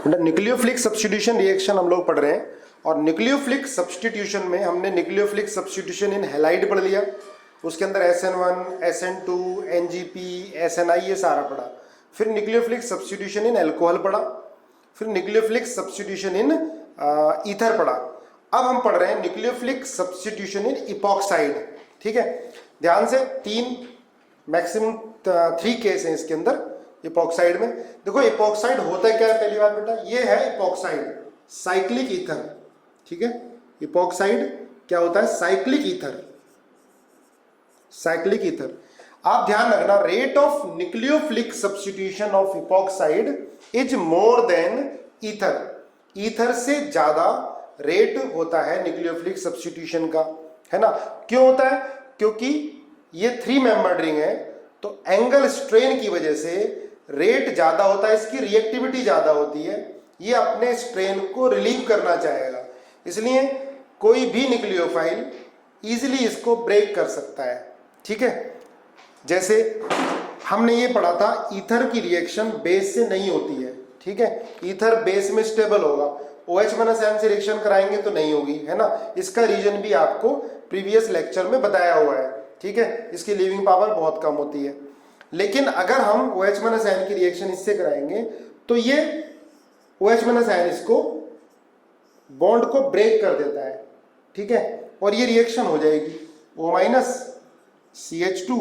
Nucleophilic substitution reaction हम लोग पढ़ रहे हैं और न्यूक्लियोफिलिक सब्स्टिट्यूशन में हमने न्यूक्लियोफिलिक सब्स्टिट्यूशन इन हैलाइड पढ़ लिया, उसके अंदर SN1, SN2, NGP, SNI ये सारा पढ़ा। फिर न्यूक्लियोफिलिक सब्स्टिट्यूशन इन अल्कोहल पढ़ा, फिर न्यूक्लियोफिलिक सब्स्टिट्यूशन इन ईथर पढ़ा। अब हम पढ़ रहे हैं न्यूक्लियोफिलिक सब्स्टिट्यूशन इन इपॉक्साइड। ठीक है, ध्यान से 3 मैक्सिमम 3 केस हैं इसके अंदर इपॉक्साइड में। देखो इपॉक्साइड होता है क्या है, पहली बात बेटा ये है इपॉक्साइड साइक्लिक ईथर। ठीक है, इपॉक्साइड क्या होता है, साइक्लिक ईथर। साइक्लिक ईथर, आप ध्यान रखना, rate of nucleophilic substitution of epoxide is more than ether. Ether से ज्यादा रेट होता है न्यूक्लियोफिलिक सब्स्टिट्यूशन का, है ना। क्यों होता है, क्योंकि ये 3 मेंबर्ड रिंग है तो एंगल स्ट्रेन की वजह से रेट ज्यादा होता है, इसकी रिएक्टिविटी ज्यादा होती है, ये अपने स्ट्रेन को रिलीव करना चाहेगा, इसलिए कोई भी न्यूक्लियोफाइल इजीली इसको ब्रेक कर सकता है। ठीक है, जैसे हमने ये पढ़ा था ईथर की रिएक्शन बेस से नहीं होती है। ठीक है, ईथर बेस में स्टेबल होगा, OH- से रिएक्शन कराएंगे तो नहीं होगी, है ना। इसका रीजन भी आपको प्रीवियस लेक्चर में बताया हुआ है। ठीक है, इसकी लीविंग पावर बहुत कम होती है, लेकिन अगर हम OH- की रिएक्शन इससे कराएंगे तो ये OH- इसको बॉन्ड को ब्रेक कर देता है। ठीक है, और ये रिएक्शन हो जाएगी O- CH2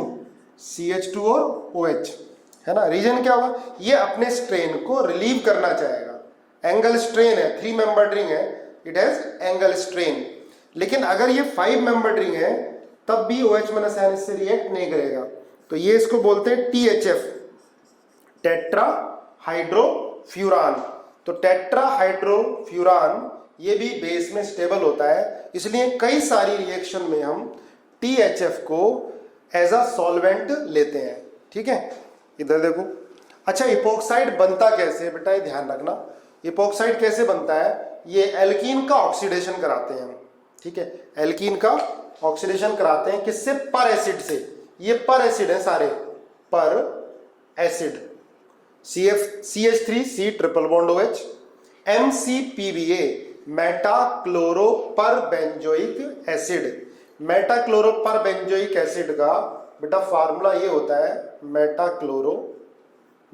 CH2 और OH, है ना। रीजन क्या होगा, ये अपने स्ट्रेन को रिलीव करना चाहेगा। एंगल स्ट्रेन है, 3 मेंबर्ड रिंग है, इट हैज एंगल स्ट्रेन। लेकिन अगर ये 5 मेंबर्ड रिंग है तब भी OH- इससे रिएक्ट नहीं करेगा, तो ये इसको बोलते हैं THF, टेट्रा हाइड्रोफ्यूरान। तो टेट्रा हाइड्रोफ्यूरान ये भी बेस में स्टेबल होता है, इसलिए कई सारी रिएक्शन में हम THF को एज अ सॉल्वेंट लेते हैं। ठीक है, इधर देखो। अच्छा, इपॉक्साइड बनता कैसे बेटा, ये ध्यान रखना, इपॉक्साइड कैसे बनता है, ये एल्कीन का ऑक्सीडेशन कराते हैं हम। ठीक है, एल्कीन का ऑक्सीडेशन कराते हैं किससे, पर एसिड से। ये पर एसिड है सारे, पर acid, CH3C triple bond OH, MCPBA Meta chloro पर बेंजोइक एसिड। मेटा क्लोरो पर बेंजोइक एसिड का बेटा फार्मूला ये होता है, मेटा क्लोरो,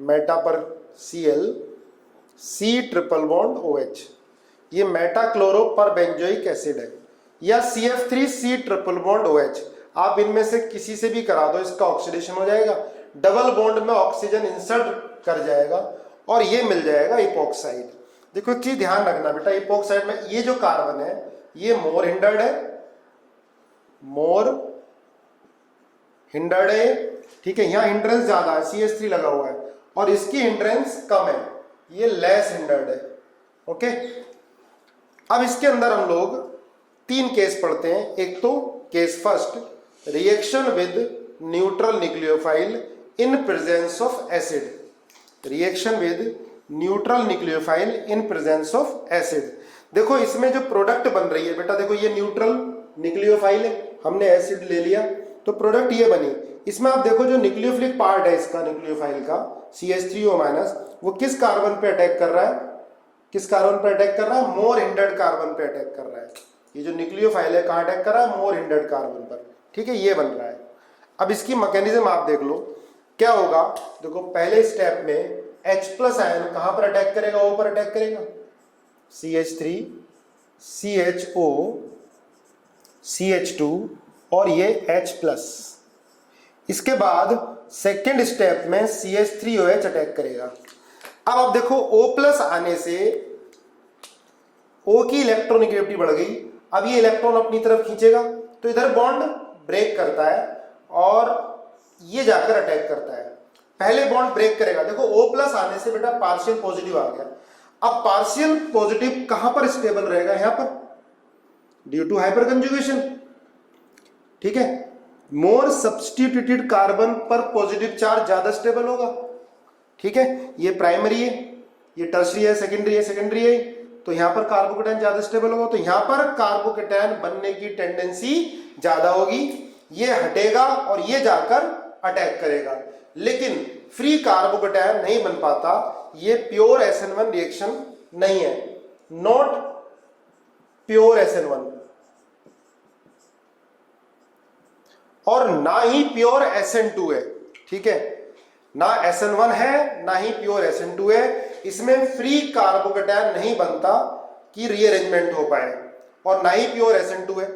मेटा पर Cl, C triple bond OH, ये मेटा क्लोरो पर बेंजोइक एसिड है, या CF3C ट्रिपल बॉन्ड OH। आप इनमें से किसी से भी करा दो, इसका ऑक्सीडेशन हो जाएगा, डबल बॉन्ड में ऑक्सीजन इंसर्ट कर जाएगा और ये मिल जाएगा इपॉक्साइड। देखो एक चीज ध्यान रखना बेटा, इपॉक्साइड में ये जो कार्बन है ये मोर हिंडर्ड है, मोर हिंडर्ड है। ठीक है, यहां हिंड्रेंस ज्यादा है, CH3 लगा हुआ है, और इसकी हिंड्रेंस कम है, ये लेस हिंडर्ड है। ओके, अब इसके अंदर हम लोग 3 केस पढ़ते हैं। एक तो case first, reaction with neutral nucleophile in presence of acid. Reaction with neutral nucleophile in presence of acid. देखो इसमें जो प्रोडक्ट बन रही है बेटा, देखो ये न्यूट्रल न्यूक्लियोफाइल है, हमने एसिड ले लिया तो प्रोडक्ट ये बनी। इसमें आप देखो जो न्यूक्लियोफिलिक पार्ट है इसका न्यूक्लियोफाइल का CH3O-, वो किस कार्बन पे अटैक कर रहा है, किस कार्बन पे अटैक कर रहा है, मोर हिंडर्ड कार्बन पे अटैक कर रहा है। ये जो न्यूक्लियोफाइल है कहाँ अटैक कर रहा है, मोर हिंडर्ड कार्बन पर। ठीक है, ये बन रहा है। अब इसकी मैकेनिज्म आप देख लो क्या होगा। देखो पहले स्टेप में H+ आयन कहां पर अटैक करेगा, O पर अटैक करेगा, CH3 CHO CH2 और ये H+। इसके बाद सेकेंड स्टेप में CH3OH अटैक करेगा। अब आप देखो O+ आने से O की इलेक्ट्रोनेगेटिविटी बढ़ गई, अब ये इलेक्ट्रॉन अपनी तरफ खींचेगा तो इधर बॉन्ड ब्रेक करता है और ये जाकर अटैक करता है। पहले बॉन्ड ब्रेक करेगा, देखो O+ आने से बेटा पार्शियल पॉजिटिव आ गया। अब पार्शियल पॉजिटिव कहां पर स्टेबल रहेगा, यहां पर, ड्यू टू हाइपर कंजुगेशन। ठीक है, मोर सब्स्टिट्यूटेड कार्बन पर पॉजिटिव चार्ज ज्यादा स्टेबल होगा। ठीक है, ये प्राइमरी है, ये टर्शरी है, सेकेंडरी है, तो यहां पर कार्बोकेटायन ज्यादा स्टेबल होगा, तो यहां पर कार्बोकेटायन बनने की टेंडेंसी ज्यादा होगी, ये हटेगा और ये जाकर अटैक करेगा। लेकिन फ्री कार्बोकेटायन नहीं बन पाता, ये प्योर SN1 रिएक्शन नहीं है, नॉट प्योर SN1, और ना ही प्योर SN2 है। ठीक है, ना SN1 है ना ही प्योर SN2 है। इसमें फ्री कार्बोकैटायन नहीं बनता कि रीअरेंजमेंट हो पाए, और ना ही प्योर SN2 है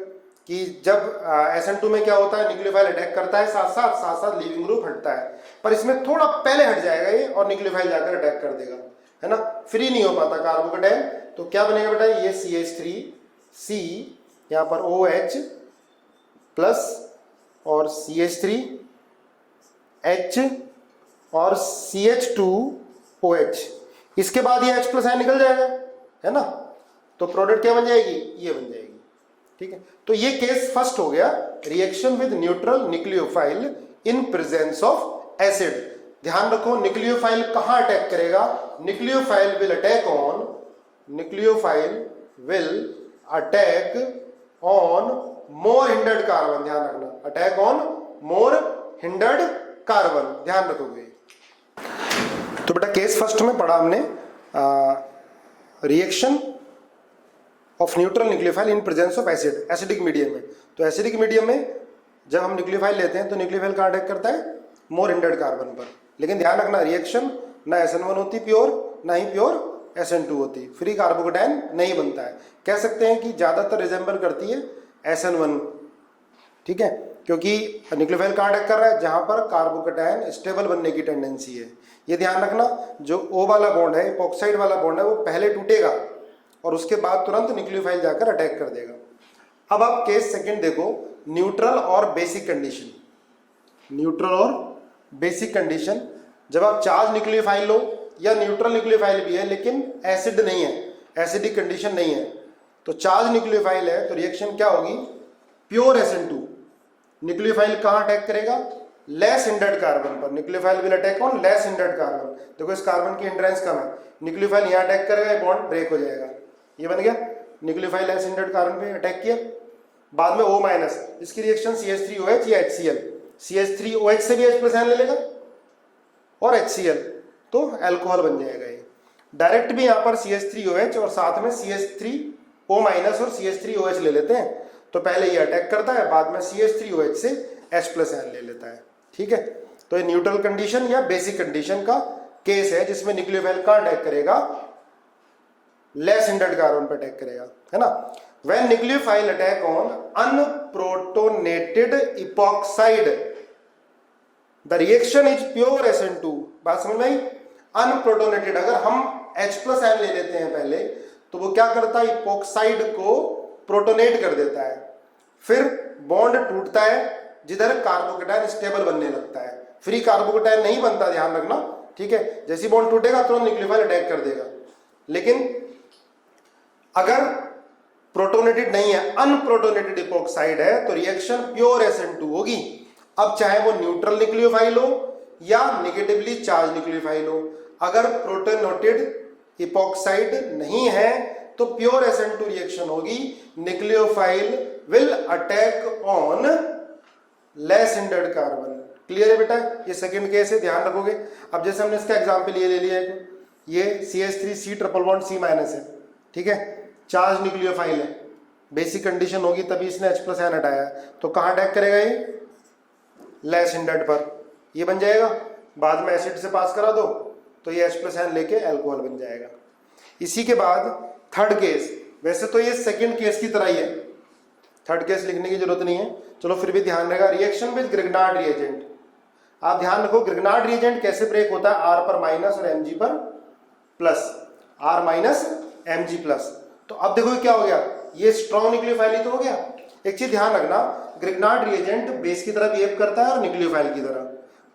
कि जब SN2 में क्या होता है, न्यूक्लियोफाइल अटैक करता है, साथ साथ लीविंग ग्रुप हटता है, पर इसमें थोड़ा पहले हट जाएगा ये और न्यूक्लियोफाइल जाकर अटैक कर देगा, है ना, फ्री नहीं हो पाता कार्बोकैटायन। तो क्या बनेगा बेटा, ये CH3C, यहाँ पर OH प्लस और CH3H और CH2OH, इसके बाद ये H प्लस आयन निकल जाएगा, है ना, तो प्रोडक्ट क्या बन जाएगी, ये बन जाएगी। ठीक है, तो ये केस फर्स्ट हो गया, reaction with neutral nucleophile in presence of acid. ध्यान रखो, न्यूक्लियोफाइल कहां अटैक करेगा, nucleophile will attack on more hindered carbon. ध्यान रखना, attack on more hindered carbon, ध्यान रखोगे। तो बेटा केस फर्स्ट में पढ़ा हमने reaction of neutral nucleophile in presence of acid, acidic medium में। तो एसिडिक मीडियम में जब हम न्यूक्लियोफाइल लेते हैं तो न्यूक्लियोफाइल कहाँ अटैक करता है, मोर हिंडर्ड कार्बन पर। लेकिन ध्यान रखना, रिएक्शन ना SN1 होती प्योर, ना ही प्योर SN2 होती, फ्री कार्बोकैटायन नहीं बनता है। कह सकते हैं कि ज्यादातर रिजेंबल करती है SN1, ठीक है, क्योंकि न्यूक्लियोफाइल कहाँ अटैक कर रहा है, जहां पर कार्बोकैटायन स्टेबल बनने की टेंडेंसी है। ये ध्यान रखना, जो O वाला बॉन्ड है, इपॉक्साइड वाला बॉन्ड है, वो पहले टूटेगा और उसके बाद तुरंत न्यूक्लियोफाइल जाकर अटैक कर देगा। अब आप केस सेकंड देखो, न्यूट्रल और बेसिक कंडीशन। न्यूट्रल और बेसिक कंडीशन, जब आप चार्ज न्यूक्लियोफाइल लो या न्यूट्रल न्यूक्लियोफाइल भी है लेकिन एसिड नहीं है, एसिडिक कंडीशन नहीं है, तो चार्ज न्यूक्लियोफाइल है तो रिएक्शन क्या होगी, प्योर SN2। न्यूक्लियोफाइल कहां अटैक करेगा, लेस हिंडर्ड कार्बन पर। Nucleophile will attack on less hindered carbon. देखो इस कार्बन की हिंड्रेंस कम है, न्यूक्लियोफाइल यहां अटैक करेगा, ये बॉन्ड ब्रेक हो जाएगा, ये बन गया। न्यूक्लियोफाइल लेस हिंडर्ड कार्बन पे अटैक किया, बाद में O-, इसकी रिएक्शन CH3OH या HCl, CH3OH से भी H प्लस आयन ले लेगा और HCl, तो अल्कोहल बन जाएगा। ये डायरेक्ट भी यहाँ पर CH3OH और साथ में CH3O- और CH3OH ले लेते हैं, तो पहले ये अटैक करता है, बाद में CH3OH से H प्लस आयन ले लेता है। ठीक है, तो ये न्यूट्रल कंडीशन या बेसिक कंडीशन का केस है जिसमें न्यूक्लियोफाइल का अटैक करेगा, लेस हिंडर्ड कार्बन पर अटैक करेगा, है ना। When nucleophile attack on unprotonated epoxide, the reaction is pure SN2। बात समझ में आई, अनप्रोटोनेटेड, अगर हम H प्लस आयन ले लेते हैं पहले, तो वो क्या करता है, इपॉक्साइड को प्रोटोनेट कर देता है, फिर बॉन्ड टूटता है जिधर कार्बोकैटायन स्टेबल बनने लगता है, फ्री कार्बोकैटायन नहीं बनता, ध्यान रखना। ठीक है, जैसी बॉन्ड टूटेगा तुरंत न्यूक्लियोफाइल अटैक कर देगा। लेकिन अगर प्रोटोनेटेड नहीं है, अनप्रोटोनेटेड इपॉक्साइड है, तो रिएक्शन प्योर SN2 होगी। अब चाहे वो न्यूट्रल न्यूक्लियोफाइल हो या नेगेटिवली चार्ज न्यूक्लियोफाइल हो, अगर प्रोटोनेटेड इपॉक्साइड नहीं है तो प्योर SN2 रिएक्शन होगी, nucleophile will attack on less hindered carbon. Clear है बेटा, ये सेकंड केस है, ध्यान रखोगे। अब जैसे हमने इसका एग्जांपल ये ले लिया है, ये CH3C ट्रिपल बॉन्ड C- है, ठीक है, चार्ज न्यूक्लियोफाइल है, बेसिक कंडीशन होगी तभी इसने H प्लस आयन हटाया, तो कहां अटैक करेगा ये, लेस हिंडर्ड पर, ये बन जाएगा। बाद में एसिड से पास करा दो तो ये H प्लस आयन लेके अल्कोहल बन जाएगा। इसी के बाद थर्ड केस, वैसे तो ये सेकंड केस की तरह ही है, थर्ड केस लिखने की जरूरत नहीं है, चलो फिर भी ध्यान रहेगा। रिएक्शन विद ग्रिग्नार्ड रिएजेंट, आप ध्यान रखो ग्रिग्नार्ड रिएजेंट कैसे ब्रेक होता है, R पर माइनस और Mg पर plus, R minus Mg plus. तो अब देखो क्या हो गया, ये स्ट्रॉन्ग न्यूक्लियोफाइल ही तो हो गया। एक चीज ध्यान रखना, ग्रिग्नार्ड रिएजेंट बेस की तरह बिहेव करता है और न्यूक्लियोफाइल की तरह,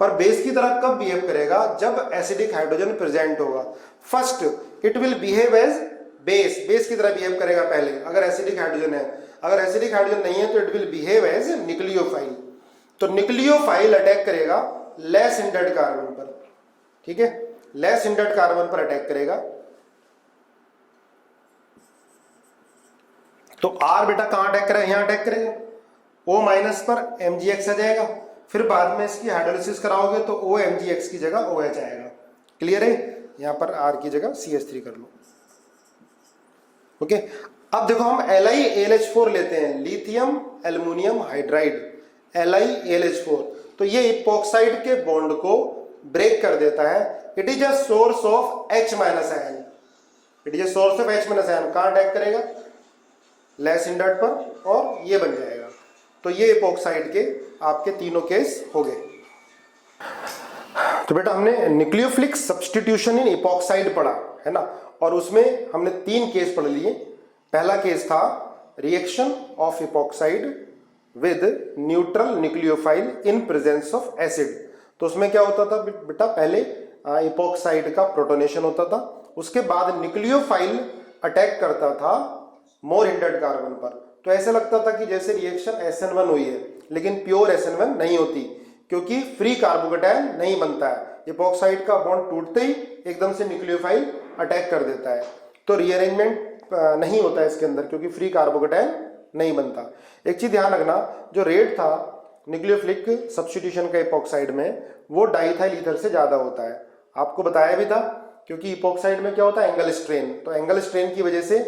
पर बेस की तरह कब बिहेव करेगा, जब एसिडिक हाइड्रोजन प्रेजेंट होगा। First it will behave as base, base की तरह बिहेव करेगा पहले, अगर एसिडिक हाइड्रोजन है। अगर एसिडिक हाइड्रोजन नहीं है तो it will behave as nucleophile. तो न्यूक्लियोफाइल अटैक करेगा लेस हिंडर्ड कार्बन पर, ठीक है, लेस हिंडर्ड कार्बन पर अटैक करेगा। तो R बेटा कहां अटैक करेगा, यहां अटैक करेगा, O- पर MgX आ जाएगा, फिर बाद में इसकी हाइड्रोलिसिस कराओगे तो OMgX की जगह OH आएगा। क्लियर है, यहां पर R की जगह CH3 कर लो। ओके। अब देखो हम LiAlH4 लेते हैं, लिथियम एल्युमिनियम हाइड्राइड, LiAlH4, तो ये इपॉक्साइड के बॉन्ड को ब्रेक कर देता है। It is a source of H minus ion, it is a source of H minus ion. कहां अटैक करेगा? लेस इंडर्ट पर, और ये बन जाएगा। तो ये इपॉक्साइड के आपके तीनों केस हो गए। तो बेटा हमने न्यूक्लियोफिलिक सब्स्टिट्यूशन इन इपॉक्साइड पढ़ा है ना, और उसमें हमने 3 केस पढ़ लिए। पहला केस था reaction of epoxide with neutral nucleophile in presence of acid. तो उसमें क्या होता था बेटा, पहले इपॉक्साइड का प्रोटोनेशन होता था, उसके बाद न्यूक्लियोफाइल अटैक करता था मोर हिंडर्ड कार्बन पर। तो ऐसे लगता था कि जैसे रिएक्शन SN1 हुई है, लेकिन प्योर SN1 नहीं होती, क्योंकि फ्री कार्बोकेटायन नहीं बनता है। इपॉक्साइड का बॉन्ड टूटते ही एकदम से न्यूक्लियोफाइल अटैक कर देता है, तो रीअरेंजमेंट नहीं होता है इसके अंदर, क्योंकि फ्री कार्बोकेटायन नहीं बनता। एक चीज ध्यान रखना, जो रेट था न्यूक्लियोफिलिक सब्स्टिट्यूशन का इपॉक्साइड में, वो डाइथाइल ईथर से ज्यादा होता है। आपको बताया भी था, क्योंकि इपॉक्साइड में क्या होता है, एंगल स्ट्रेन। तो एंगल स्ट्रेन की वजह से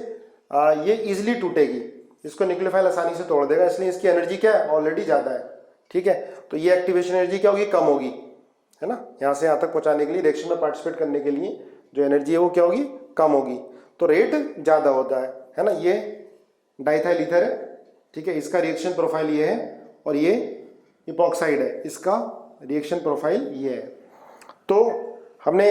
ये इजिली टूटेगी, इसको न्यूक्लियोफाइल आसानी से तोड़ देगा, इसलिए इसकी एनर्जी क्या है, ऑलरेडी ज्यादा है। ठीक है, तो ये एक्टिवेशन एनर्जी क्या होगी, कम होगी, है ना। यहाँ से यहाँ तक पहुंचाने के लिए, रिएक्शन में पार्टिसिपेट करने के लिए जो एनर्जी है वो क्या होगी, कम होगी, तो रेट ज्यादा होता है ना। ये डाइथाइल ईथर है, ठीक है, इसका रिएक्शन प्रोफाइल ये है, और ये इपॉक्साइड है, इसका रिएक्शन प्रोफाइल ये है। तो हमने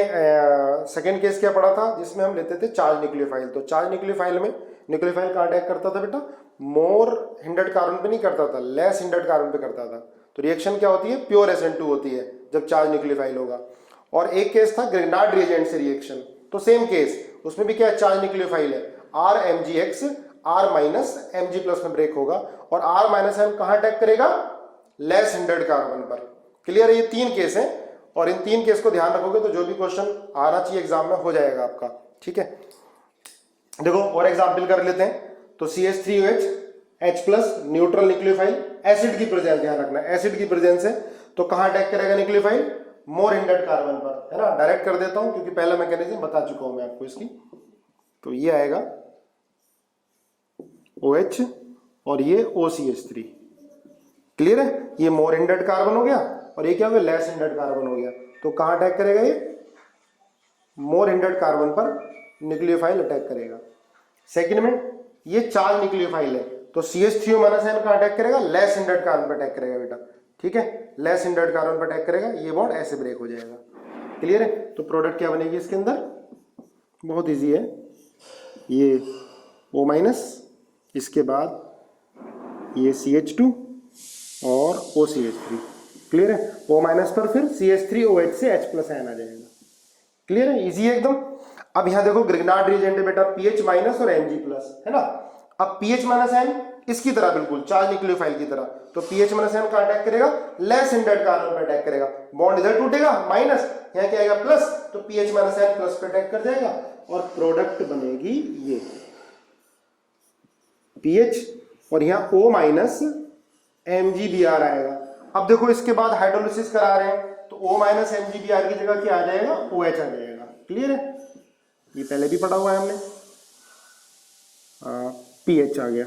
सेकेंड केस क्या पढ़ा था, जिसमें हम लेते थे चार्ज न्यूक्लियोफाइल। तो चार्ज न्यूक्लियोफाइल में न्यूक्लियोफाइल कहाँ अटैक करता था बेटा, मोर हिंडर्ड कार्बन पे नहीं करता था, लेस हिंडर्ड कार्बन पे करता था। तो रिएक्शन क्या होती है, प्योर SN2 होती है जब चार्ज न्यूक्लियोफाइल होगा। और एक केस था ग्रिग्नार्ड रिएजेंट से रिएक्शन, तो सेम केस, उसमें भी क्या है, चार्ज न्यूक्लियोफाइल है, RMgX R minus Mg plus में ब्रेक होगा, और R माइनस M कहाँ अटैक करेगा, लेस हिंडर्ड कार्बन पर। क्लियर है, ये 3 केस हैं, और इन 3 केस को ध्यान रखोगे तो जो भी क्वेश्चन आना चाहिए एग्जाम में हो जाएगा आपका। ठीक है, देखो और एग्जाम्पल कर लेते हैं। तो CH3OH H plus neutral nucleophile, acid की प्रेजेंस, ध्यान रखना एसिड की प्रेजेंस है, तो कहां अटैक करेगा न्यूक्लियोफाइल, मोर हिंडर्ड कार्बन पर, है ना। डायरेक्ट कर देता हूं, क्योंकि पहला मैकेनिज्म बता चुका हूं मैं आपको इसकी। तो ये आएगा OH और ये OCH3। क्लियर है, ये मोर हिंडर्ड कार्बन हो गया, और ये क्या हो गया, लेस हिंडर्ड कार्बन हो गया। तो कहां अटैक करेगा, ये मोर हिंडर्ड कार्बन पर न्यूक्लियोफाइल अटैक करेगा। सेकंड में ये चार्ज न्यूक्लियोफाइल है, तो CH3O माइनस N का अटैक करेगा, लेस हिंडर्ड कार्बन पर अटैक करेगा बेटा। ठीक है, लेस हिंडर्ड कार्बन पर अटैक करेगा, ये बॉन्ड ऐसे ब्रेक हो जाएगा। क्लियर है, तो प्रोडक्ट क्या बनेगी इसके अंदर, बहुत इजी है, ये O माइनस, इसके बाद ये CH2 और OCH3। क्लियर है, O माइनस पर फिर CH3OH से H प्लस आयन आ जाएगा। क्लियर है, इजी है एकदम। अब यहां देखो ग्रिग्नार्ड रिएजेंट है बेटा, पीएच माइनस और Mg प्लस, है ना। अब पीएच माइनस आयन इसकी तरह बिल्कुल चार्ज न्यूक्लियोफाइल की तरह, तो पीएच माइनस आयन का अटैक करेगा, लेस हिंडर्ड कार्बन पर अटैक करेगा, बॉन्ड इधर टूटेगा माइनस, यहां क्या आएगा प्लस, तो पीएच माइनस आयन प्लस पे अटैक कर जाएगा, और प्रोडक्ट बनेगी ये पीएच, और यहां O माइनस MgBr आएगा। अब देखो इसके बाद हाइड्रोलिसिस करा रहे हैं, तो O माइनस MgBr की जगह क्या आ जाएगा, OH आ जाएगा। क्लियर है, ये पहले भी पढ़ा हुआ है हमने, पीएच आ गया।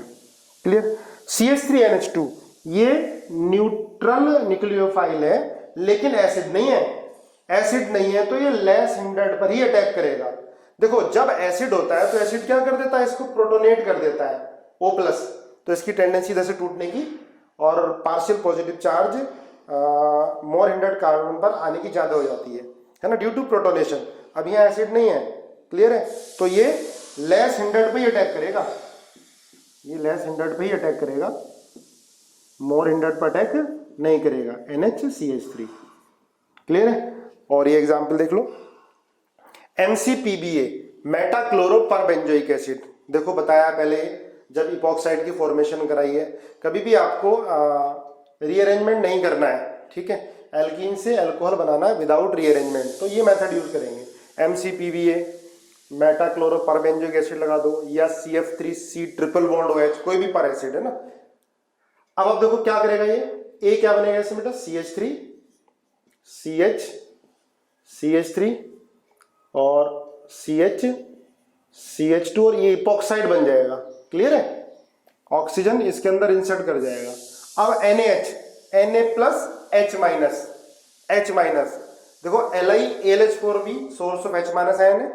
क्लियर, CH3NH2 ये न्यूट्रल न्यूक्लियोफाइल है, लेकिन एसिड नहीं है, एसिड नहीं है, तो ये लेस हिंडर्ड पर ही अटैक करेगा। देखो जब एसिड होता है तो एसिड क्या कर देता है, इसको प्रोटोनेट कर देता है O प्लस, तो इसकी टेंडेंसी इधर से टूटने की और partial positive charge more hindered carbon पर आने की ज्यादा हो जाती है ना, ड्यू टू प्रोटोनेशन। अब यहाँ एसिड नहीं है, क्लियर है, तो ये लेस हिंडर्ड पे ही अटैक करेगा, ये लेस हिंडर्ड पे ही अटैक करेगा, मोर हिंडर्ड पर अटैक नहीं करेगा, NHCH3। क्लियर है, और ये एग्जांपल देख लो, MCPBA मेटाक्लोरोपरबेंजोइक एसिड। देखो बताया पहले जब इपॉक्साइड की फॉर्मेशन कराई है, कभी भी आपको रीअरेंजमेंट नहीं करना है, ठीक है, एल्कीन से अल्कोहल बनाना है विदाउट रीअरेंजमेंट, तो ये मेथड यूज करेंगे। MCPBA मेटाक्लोरोपरबेंजोइक एसिड लगा दो, या CF3C ट्रिपल बॉन्ड OH, कोई भी पर एसिड है ना। अब आप देखो क्या करेगा ये, A क्या बनेगा इसमें बेटा, CH3 CH CH3 और CH CH2 और ये इपॉक्साइड बन जाएगा। क्लियर है? ऑक्सीजन इसके अंदर इंसर्ट कर जाएगा। अब NaH, Na plus H minus, H minus, देखो LiAlH4 भी source of H minus ion है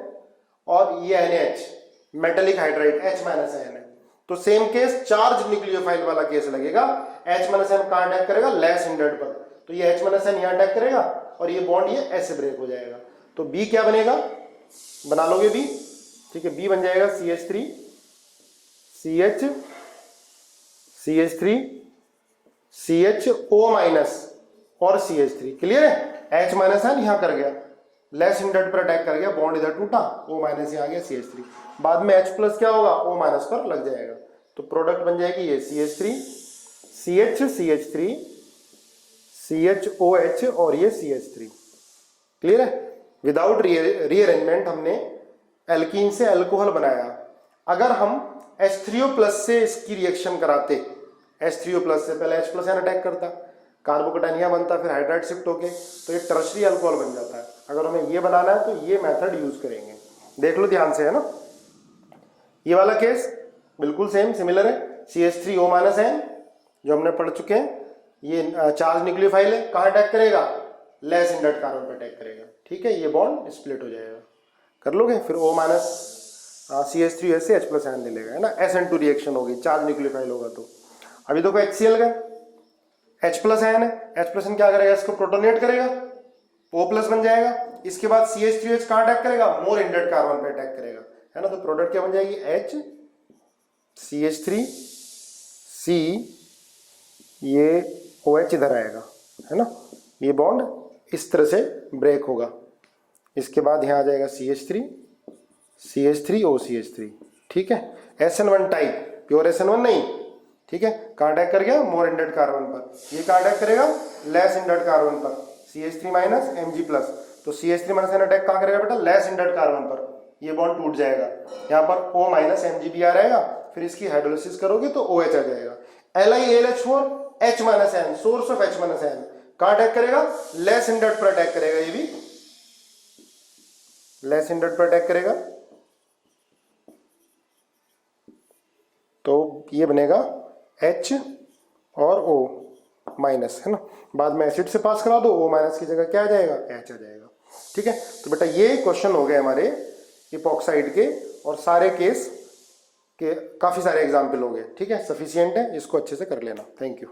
और ये NaH metallic hydride H minus ion है। तो सेम केस चार्ज न्यूक्लियोफाइल वाला केस लगेगा। H माइनस आयन कहां अटैक करेगा? लेस हिंडर्ड पर, तो ये H माइनस आयन यहां अटैक करेगा और ये बॉन्ड ये ऐसे ब्रेक हो जाएगा। तो B क्या बनेगा? बना लोगे B, ठीक है। B बन जाएगा CH3 CH CH3 CHO minus और CH3। क्लियर है? H माइनस आयन यहां कर गया, लेस हिंडर्ड पर अटैक कर गया, बॉन्ड इधर टूटा, O माइनस यहाँ आ गया CH3। बाद में H प्लस क्या होगा? O माइनस पर लग जाएगा। तो प्रोडक्ट बन जाएगी ये CH3 CH CH3 CHOH और ये CH3। क्लियर है? विदाउट रीअरेंजमेंट हमने एल्कीन से अल्कोहल बनाया। अगर हम H3O प्लस से इसकी रिएक्शन कराते, H3O प्लस से पहले H प्लस एन अटैक करता, कार्बोकटाइन यहाँ बनता, फिर हाइड्राइड शिफ्ट होके तो ये टर्शरी अल्कोहल बन जाता है। अगर हमें ये बनाना है तो ये मेथड यूज करेंगे। देख लो ध्यान से, है ना। ये वाला केस बिल्कुल सेम सिमिलर है। CH3O माइनस है जो हमने पढ़ चुके हैं। ये चार्ज न्यूक्लियोफाइल है, कहाँ अटैक करेगा? लेस हिंडर्ड कार्बन पर अटैक करेगा। ठीक है, ये बॉन्ड स्प्लिट हो जाएगा। कर लोगे? फिर O माइनस CH3 से H प्लस आयन ले लेगा, है ना। SN2 रिएक्शन होगी, चार्ज न्यूक्लियोफाइल होगा। तो अभी देखो HCl का H प्लस आयन है, H प्लस क्या करेगा? इसको प्रोटोनेट करेगा, O प्लस बन जाएगा। इसके बाद CH3H कहाँ अटैक करेगा? मोर हिंडर्ड कार्बन पे अटैक करेगा, है ना। तो प्रोडक्ट क्या बन जाएगी? H CH3 C, ये OH इधर आएगा, है ना। ये बॉन्ड इस तरह से ब्रेक होगा। इसके बाद यहाँ आ जाएगा CH3 CH3O CH3। ठीक है, SN1 टाइप, प्योर SN1 नहीं। ठीक है, कहाँ अटैक कर गया? मोर हिंडर्ड कार्बन पर। ये कहाँ अटैक करेगा? लेस हिंडर्ड कार्बन पर, CH3 माइनस Mg प्लस। तो CH3 माइनस एन अटैक कहाँ करेगा बेटा? लेस हिंडर्ड कार्बन पर। ये बॉन्ड टूट जाएगा, यहाँ पर O माइनस MgBr आएगा, फिर इसकी हाइड्रोलिसिस करोगे तो OH आ जाएगा। LiAlH4 H माइनस एन, सोर्स ऑफ H माइनस एन, कहाँ अटैक करेगा? लेस हिंडर्ड पर अटैक करेगा। ये भी लेस हिंडर्ड पर अटैक करेगा, तो ये बनेगा H और O माइनस, है ना। बाद में एसिड से पास करा दो, O माइनस की जगह क्या आ जाएगा? H आ जाएगा। ठीक है, तो बेटा ये क्वेश्चन हो गए हमारे इपॉक्साइड के, और सारे केस के काफी सारे एग्जाम्पल हो गए। ठीक है, सफिशिएंट है, इसको अच्छे से कर लेना। Thank you.